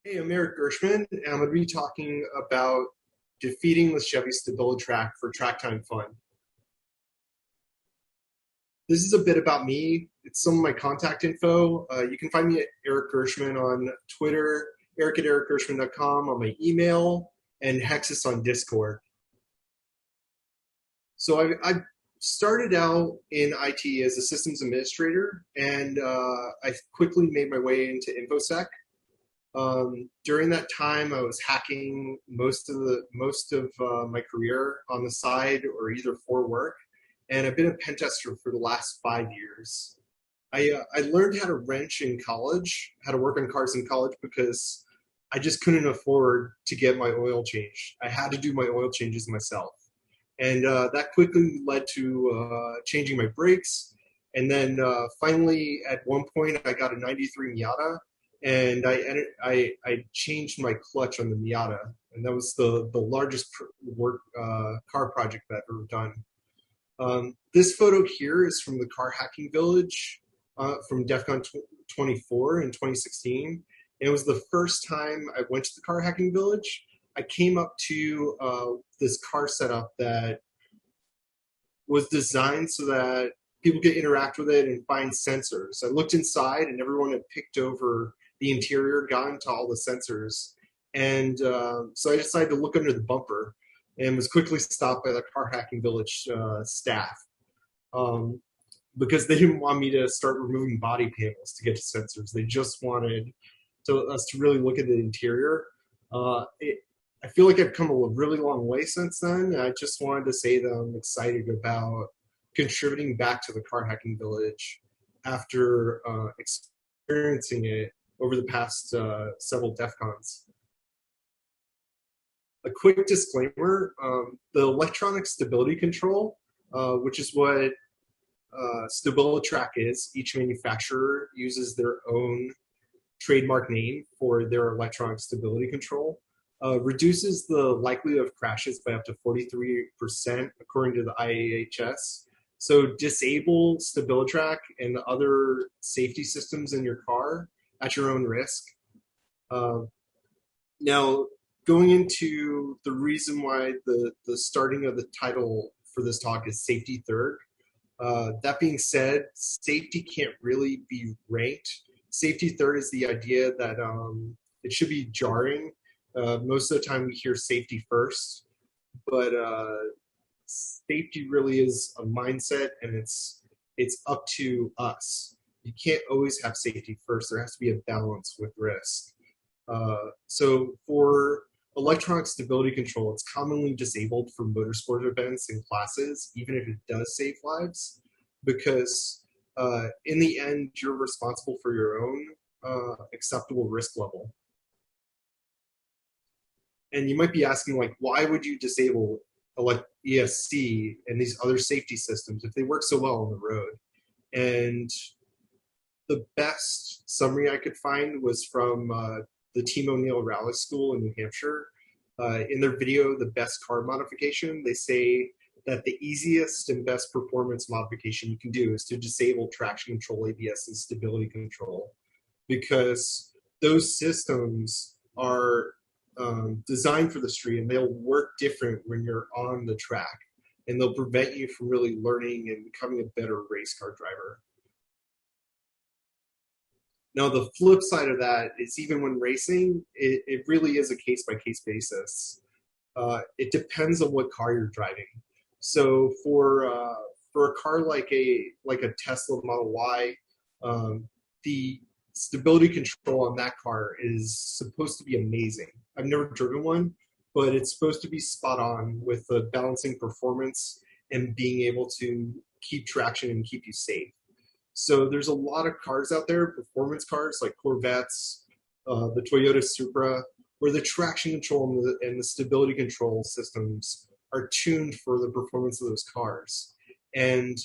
Hey, I'm Eric Gershman, and I'm going to be talking about defeating the Chevy StabiliTrak for track time fun. This is a bit about me. It's some of my contact info. You can find me at Eric Gershman on Twitter, eric at ericgershman.com on my email, and Hexus on Discord. So I started out in IT as a systems administrator, and I quickly made my way into InfoSec. During that time, I was hacking most of my career on the side or either for work, and I've been a pen tester for the last 5 years. I learned how to wrench in college, how to work on cars in college because I just couldn't afford to get my oil changed. I had to do my oil changes myself, and that quickly led to changing my brakes. And then finally, at one point, I got a '93 Miata, and I changed my clutch on the Miata, and that was the largest work car project that I've ever done. This photo here is from the car hacking village from DEF CON 24 in 2016. It was the first time I went to the car hacking village. I came up to this car setup that was designed so that people could interact with it and find sensors. I looked inside, and everyone had picked over the interior, got into all the sensors. And so I decided to look under the bumper and was quickly stopped by the car hacking village staff because they didn't want me to start removing body panels to get to sensors. They just wanted us to really look at the interior. I feel like I've come a really long way since then. I just wanted to say that I'm excited about contributing back to the car hacking village after experiencing it over the past several DEF CONs. A quick disclaimer, the electronic stability control, which is what StabiliTrak is, each manufacturer uses their own trademark name for their electronic stability control, reduces the likelihood of crashes by up to 43%, according to the IAHS. So disable StabiliTrak and the other safety systems in your car at your own risk. Now, going into the reason why the starting of the title for this talk is safety third. That being said, safety can't really be ranked. Safety third is the idea that it should be jarring. Most of the time we hear safety first, but safety really is a mindset, and it's up to us. You can't always have safety first. There has to be a balance with risk. So for electronic stability control, it's commonly disabled for motorsport events and classes, even if it does save lives, because in the end, you're responsible for your own acceptable risk level. And you might be asking, like, why would you disable ESC and these other safety systems if they work so well on the road? And the best summary I could find was from the Team O'Neill Rally School in New Hampshire. In their video, The Best Car Modification, they say that the easiest and best performance modification you can do is to disable traction control, ABS, and stability control, because those systems are designed for the street, and they'll work different when you're on the track, and they'll prevent you from really learning and becoming a better race car driver. Now, the flip side of that is, even when racing, it really is a case-by-case basis. It depends on what car you're driving. So for a car like a Tesla Model Y, the stability control on that car is supposed to be amazing. I've never driven one, but it's supposed to be spot on with the balancing performance and being able to keep traction and keep you safe. So there's a lot of cars out there, performance cars like Corvettes, the Toyota Supra, where the traction control and the stability control systems are tuned for the performance of those cars. And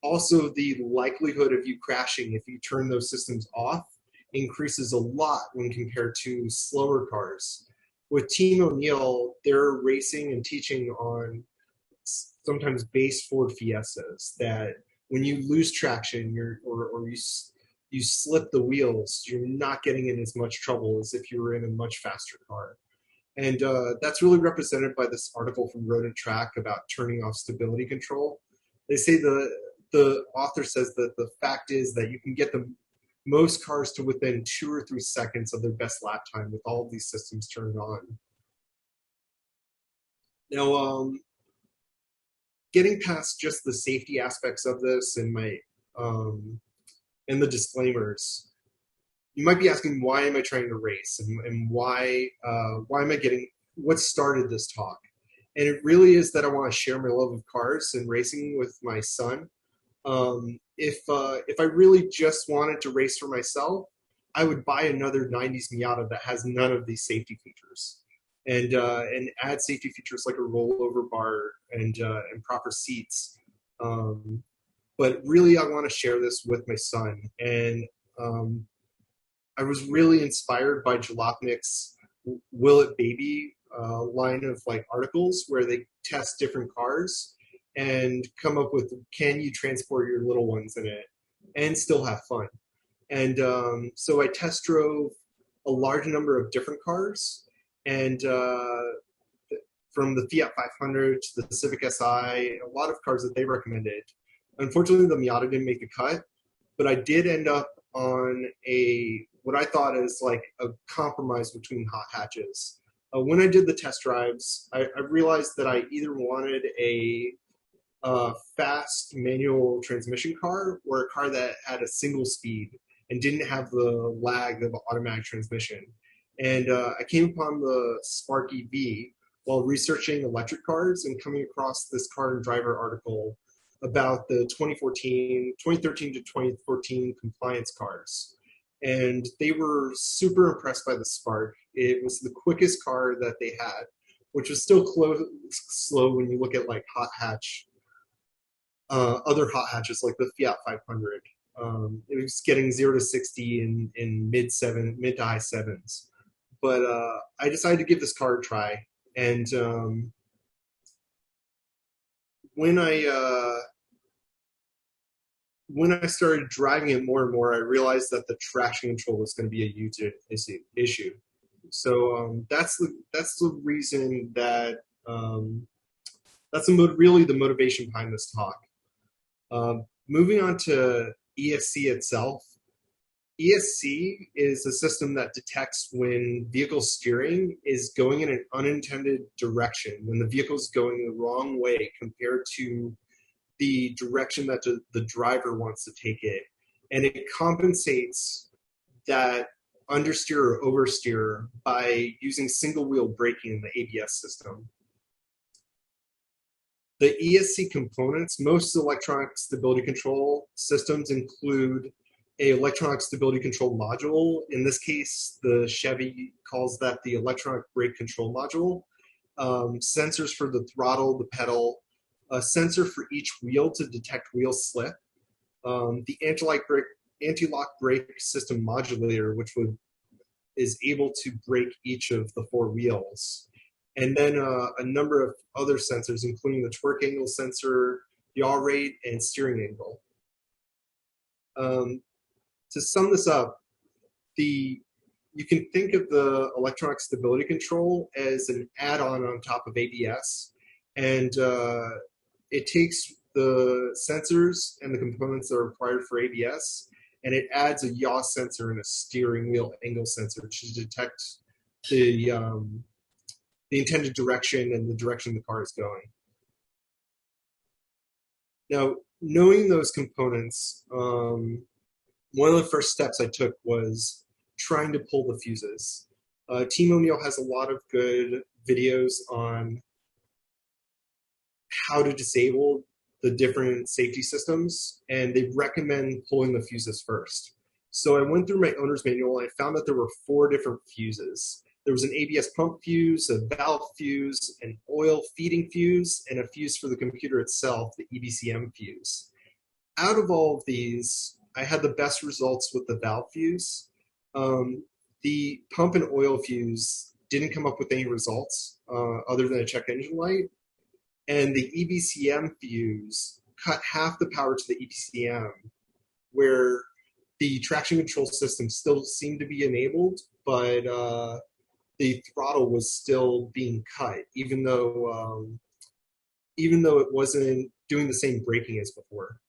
also, the likelihood of you crashing if you turn those systems off increases a lot when compared to slower cars. With Team O'Neill, they're racing and teaching on sometimes base Ford Fiestas that when you lose traction or you you slip the wheels, you're not getting in as much trouble as if you were in a much faster car. And that's really represented by this article from Road and Track about turning off stability control. They say the author says that the fact is that you can get the most cars to within 2 or 3 seconds of their best lap time with all of these systems turned on. Now, getting past just the safety aspects of this and my and the disclaimers, you might be asking, why am I trying to race, and why am I getting what started this talk? And it really is that I want to share my love of cars and racing with my son. If I really just wanted to race for myself, I would buy another '90s Miata that has none of these safety features, and add safety features like a rollover bar and proper seats. But really, I want to share this with my son, and I was really inspired by Jalopnik's Will It Baby line of like articles where they test different cars and come up with, can you transport your little ones in it and still have fun? And so I test drove a large number of different cars, and from the Fiat 500 to the Civic Si, a lot of cars that they recommended. Unfortunately, the Miata didn't make the cut, but I did end up on what I thought is like a compromise between hot hatches. When I did the test drives, I realized that I either wanted a fast manual transmission car or a car that had a single speed and didn't have the lag of automatic transmission. And I came upon the Spark EV while researching electric cars and coming across this Car and Driver article about the 2013 to 2014 compliance cars. And they were super impressed by the Spark. It was the quickest car that they had, which was still slow when you look at like hot hatch, other hot hatches like the Fiat 500. It was getting 0 to 60 in mid to high sevens. But I decided to give this car a try. And when I started driving it more and more, I realized that the traction control was going to be a huge issue. So that's the reason that really the motivation behind this talk. Moving on to ESC itself. ESC is a system that detects when vehicle steering is going in an unintended direction, when the vehicle is going the wrong way compared to the direction that the driver wants to take it. And it compensates that understeer or oversteer by using single wheel braking in the ABS system. The ESC components, most electronic stability control systems include a electronic stability control module. In this case, the Chevy calls that the electronic brake control module. Sensors for the throttle, the pedal, a sensor for each wheel to detect wheel slip, the anti-lock brake system modulator, which is able to brake each of the 4 wheels, and then a number of other sensors, including the torque angle sensor, yaw rate, and steering angle. To sum this up, you can think of the electronic stability control as an add-on on top of ABS, and it takes the sensors and the components that are required for ABS, and it adds a yaw sensor and a steering wheel angle sensor to detect the intended direction and the direction the car is going. Now, knowing those components, one of the first steps I took was trying to pull the fuses. Team O'Neill has a lot of good videos on how to disable the different safety systems, and they recommend pulling the fuses first. So I went through my owner's manual and I found that there were 4 different fuses. There was an ABS pump fuse, a valve fuse, an oil feeding fuse, and a fuse for the computer itself, the EBCM fuse. Out of all of these, I had the best results with the valve fuse. The pump and oil fuse didn't come up with any results other than a check engine light. And the EBCM fuse cut half the power to the EBCM, where the traction control system still seemed to be enabled, but the throttle was still being cut, even though it wasn't doing the same braking as before.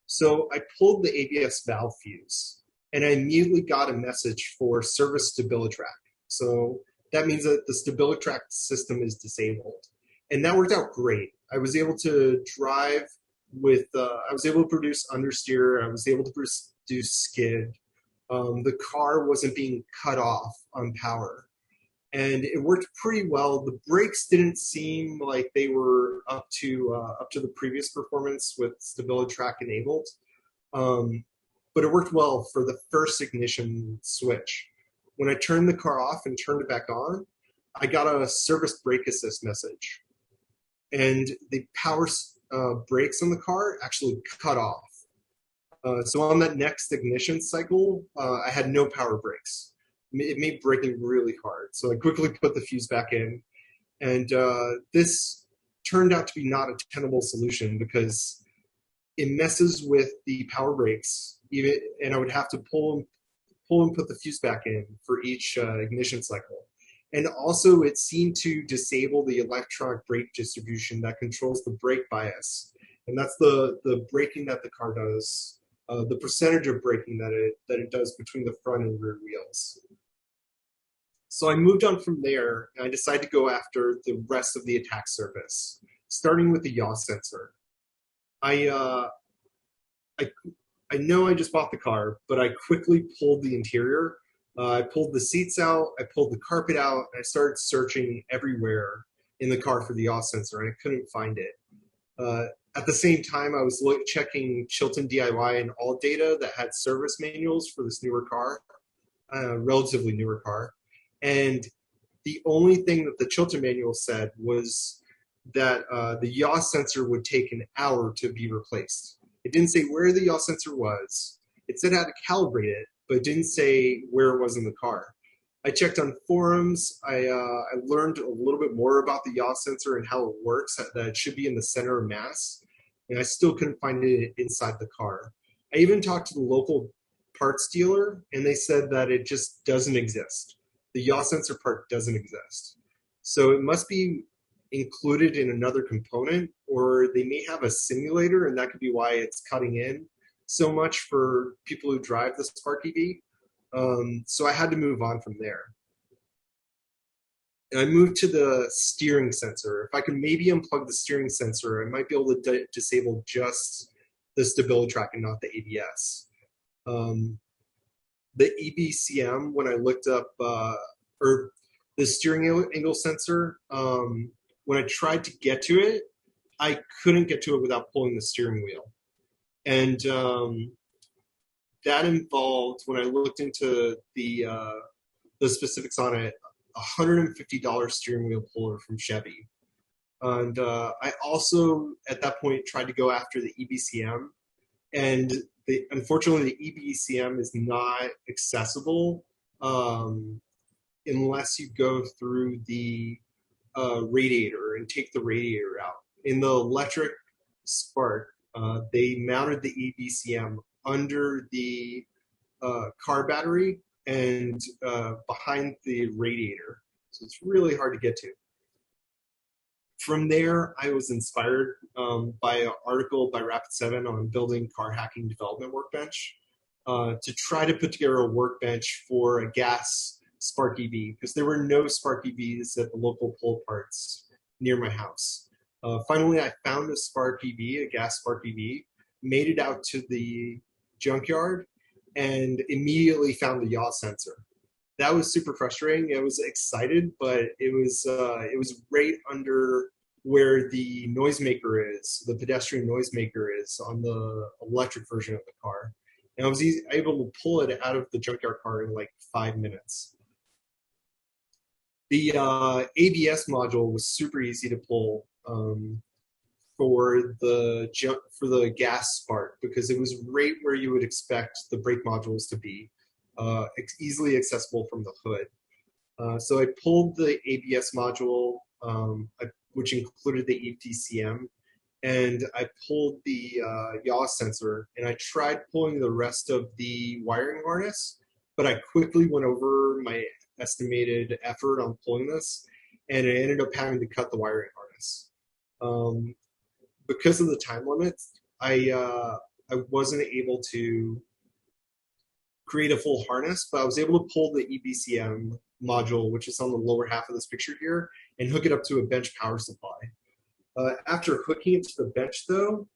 So I pulled the ABS valve fuse, and I immediately got a message for service StabiliTrak. So that means that the StabiliTrak system is disabled, and that worked out great. I was able to drive with, I was able to produce understeer, I was able to produce skid. The car wasn't being cut off on power, and it worked pretty well. The brakes didn't seem like they were up to the previous performance with StabiliTrak enabled, but it worked well for the first ignition switch. When I turned the car off and turned it back on, I got a service brake assist message, and the power brakes on the car actually cut off. So on that next ignition cycle, I had no power brakes. It made braking really hard. So I quickly put the fuse back in, and this turned out to be not a tenable solution because it messes with the power brakes, and I would have to pull and put the fuse back in for each ignition cycle. And also, it seemed to disable the electronic brake distribution that controls the brake bias, and that's the braking that the car does, the percentage of braking that it does between the front and rear wheels. So I moved on from there, and I decided to go after the rest of the attack surface, starting with the Yaw Sensor. I know I just bought the car, but I quickly pulled the interior. I pulled the seats out, I pulled the carpet out, and I started searching everywhere in the car for the Yaw Sensor, and I couldn't find it. At the same time, I was checking Chilton DIY and all data that had service manuals for this newer car, relatively newer car. And the only thing that the Chilton manual said was that the Yaw Sensor would take an hour to be replaced. It didn't say where the Yaw Sensor was. It said how to calibrate it, but it didn't say where it was in the car. I checked on forums. I learned a little bit more about the Yaw Sensor and how it works, that it should be in the center of mass, and I still couldn't find it inside the car. I even talked to the local parts dealer, and they said that it just doesn't exist. The Yaw Sensor part doesn't exist. So it must be included in another component, or they may have a simulator, and that could be why it's cutting in so much for people who drive the Spark EV. So I had to move on from there. And I moved to the steering sensor. If I could maybe unplug the steering sensor, I might be able to disable just the StabiliTrak and not the ABS. The EBCM, when I looked up, or the steering angle sensor, when I tried to get to it, I couldn't get to it without pulling the steering wheel. And that involved, when I looked into the specifics on it, a $150 steering wheel puller from Chevy. And I also, at that point, tried to go after the EBCM. And unfortunately, the EBCM is not accessible unless you go through the radiator and take the radiator out. In the electric Spark, they mounted the EBCM under the car battery and behind the radiator. So it's really hard to get to. From there, I was inspired by an article by Rapid7 on building car hacking development workbench to try to put together a workbench for a gas Spark EV, because there were no Spark EVs at the local pull parts near my house. Finally, I found a Spark EV, a gas Spark EV, made it out to the junkyard, and immediately found the Yaw Sensor. That was super frustrating. I was excited, but it was right under where the noisemaker is, the pedestrian noisemaker is on the electric version of the car. And I was able to pull it out of the junkyard car in like 5 minutes. The ABS module was super easy to pull for the gas Spark, because it was right where you would expect the brake modules to be, easily accessible from the hood. So I pulled the ABS module, which included the EBCM, and I pulled the Yaw sensor, and I tried pulling the rest of the wiring harness, but I quickly went over my estimated effort on pulling this, and I ended up having to cut the wiring harness. Um, because of the time limits, I wasn't able to create a full harness, but I was able to pull the EBCM module, which is on the lower half of this picture here, and hook it up to a bench power supply. After hooking it to the bench, though,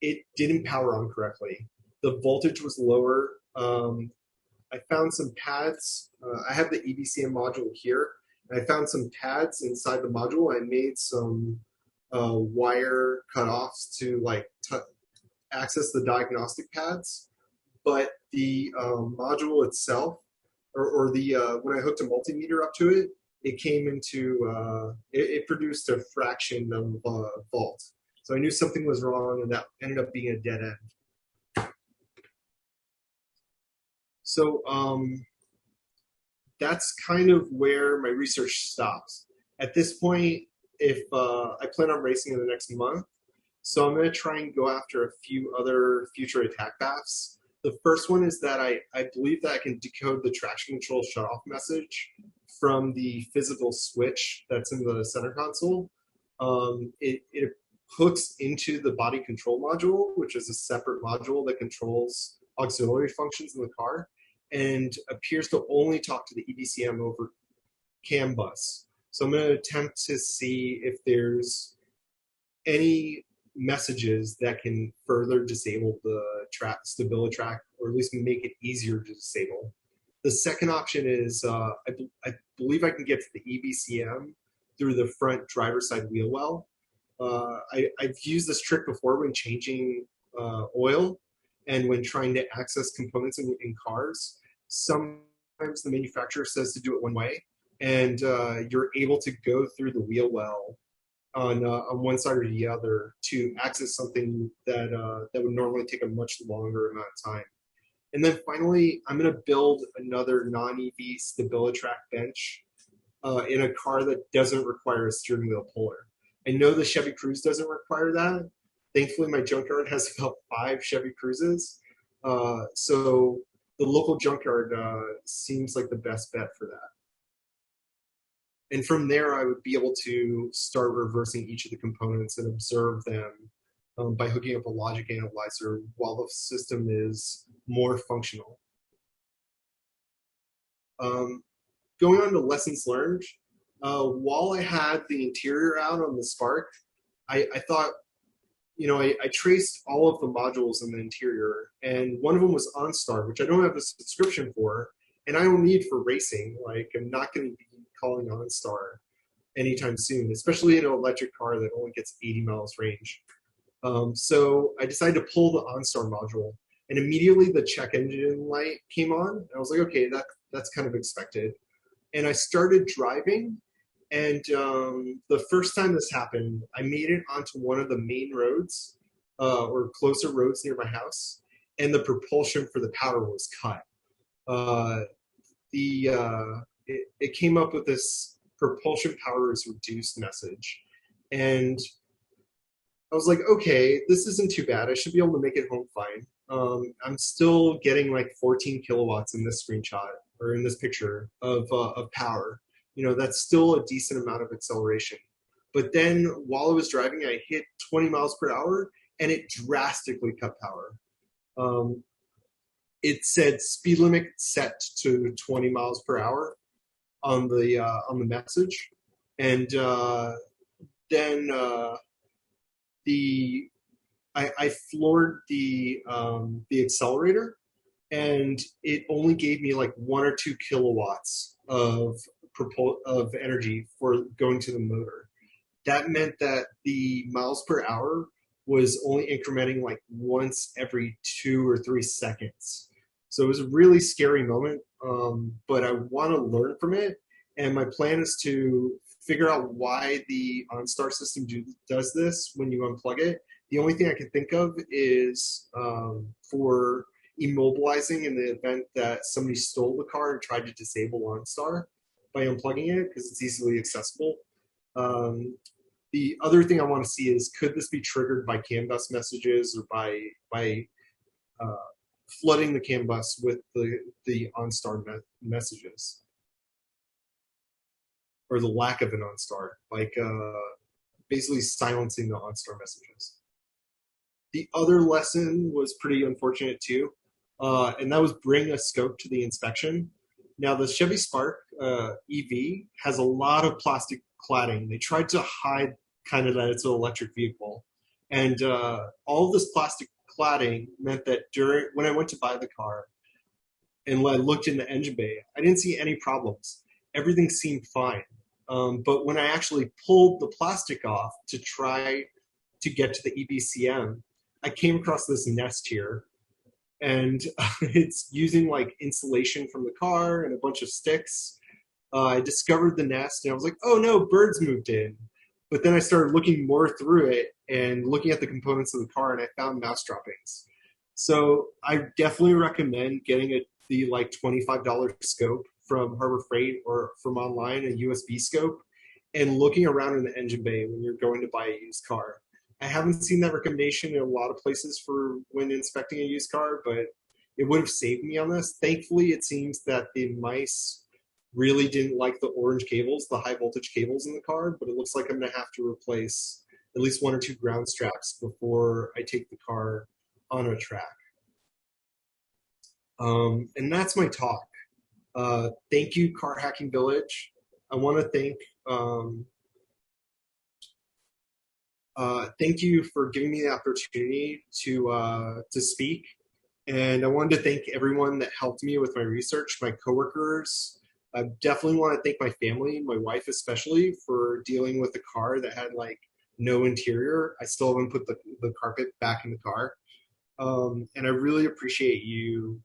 it didn't power on correctly. The voltage was lower. I found some pads. I have the EBCM module here. And I found some pads inside the module. I made some wire cutoffs to access the diagnostic pads, but the module itself, or the when I hooked a multimeter up to it, it came into it produced a fraction of volt. So I knew something was wrong, and that ended up being a dead end. So that's kind of where my research stops. At this point, if I plan on racing in the next month, so I'm going to try and go after a few other future attack paths. The first one is that I believe that I can decode the traction control shutoff message from the physical switch that's in the center console. It hooks into the body control module, which is a separate module that controls auxiliary functions in the car, and appears to only talk to the EBCM over CAN bus. So I'm going to attempt to see if there's any messages that can further disable the StabiliTrak, or at least make it easier to disable. The second option is I believe I can get to the EBCM through the front driver's side wheel well. I've used this trick before when changing oil and when trying to access components in cars. Sometimes the manufacturer says to do it one way, and you're able to go through the wheel well on one side or the other to access something that that would normally take a much longer amount of time. And then finally, I'm going to build another non-EV StabiliTrak bench in a car that doesn't require a steering wheel puller. I know the Chevy Cruze doesn't require that. Thankfully, my junkyard has about 5 Chevy Cruzes. So the local junkyard seems like the best bet for that. And from there, I would be able to start reversing each of the components and observe them by hooking up a logic analyzer while the system is more functional. Going on to lessons learned, while I had the interior out on the Spark, I thought, I traced all of the modules in the interior, and one of them was OnStar, which I don't have a subscription for, and I don't need for racing. Like, I'm not going to be calling OnStar anytime soon, especially in an electric car that only gets 80 miles range. So I decided to pull the OnStar module, and immediately the check engine light came on. And I was like, okay, that's kind of expected. And I started driving, and the first time this happened, I made it onto one of the main roads or closer roads near my house, and the propulsion for the power was cut. It came up with this propulsion power is reduced message, and I was like, okay, this isn't too bad. I should be able to make it home fine. I'm still getting like 14 kilowatts in this screenshot or in this picture of power. That's still a decent amount of acceleration. But then while I was driving, I hit 20 miles per hour, and it drastically cut power. It said speed limit set to 20 miles per hour on the message, and then I floored the accelerator, and it only gave me like 1 or 2 kilowatts of energy for going to the motor. That meant that the miles per hour was only incrementing like once every 2 or 3 seconds. So it was a really scary moment, but I want to learn from it. And my plan is to figure out why the OnStar system does this when you unplug it. The only thing I can think of is for immobilizing in the event that somebody stole the car and tried to disable OnStar by unplugging it, because it's easily accessible. The other thing I want to see is, could this be triggered by CAN bus messages or by uh, flooding the CAN bus with the OnStar messages, or the lack of an OnStar, like basically silencing the OnStar messages. The other lesson was pretty unfortunate too, and that was bring a scope to the inspection. Now, the Chevy Spark EV has a lot of plastic cladding. They tried to hide kind of that it's an electric vehicle, and all of this plastic cladding meant that when I went to buy the car and I looked in the engine bay, I didn't see any problems. Everything seemed fine. But when I actually pulled the plastic off to try to get to the EBCM, I came across this nest here, and it's using like insulation from the car and a bunch of sticks. I discovered the nest, and I was like, oh no, birds moved in. But then I started looking more through it and looking at the components of the car, and I found mouse droppings. So I definitely recommend getting the like $25 scope from Harbor Freight or from online, a USB scope, and looking around in the engine bay when you're going to buy a used car. I haven't seen that recommendation in a lot of places for when inspecting a used car, but it would have saved me on this. Thankfully, it seems that the mice really didn't like the orange cables, the high voltage cables in the car, but it looks like I'm going to have to replace at least one or two ground straps before I take the car on a track. And that's my talk. Thank you, Car Hacking Village. I want to thank you for giving me the opportunity to speak. And I wanted to thank everyone that helped me with my research, my coworkers. I definitely want to thank my family, my wife especially, for dealing with a car that had like no interior. I still haven't put the carpet back in the car. And I really appreciate you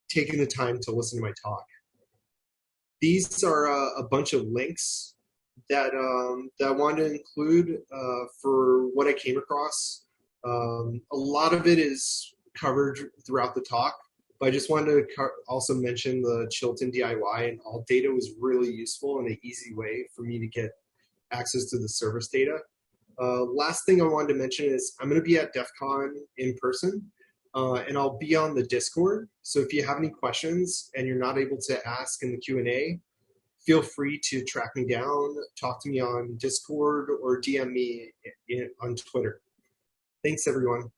taking the time to listen to my talk. These are a bunch of links that I wanted to include for what I came across. A lot of it is covered throughout the talk, but I just wanted to also mention the Chilton DIY and all data was really useful and an easy way for me to get access to the service data. Last thing I wanted to mention is I'm going to be at DEF CON in person, and I'll be on the Discord. So if you have any questions and you're not able to ask in the Q&A, feel free to track me down, talk to me on Discord, or DM me on Twitter. Thanks, everyone.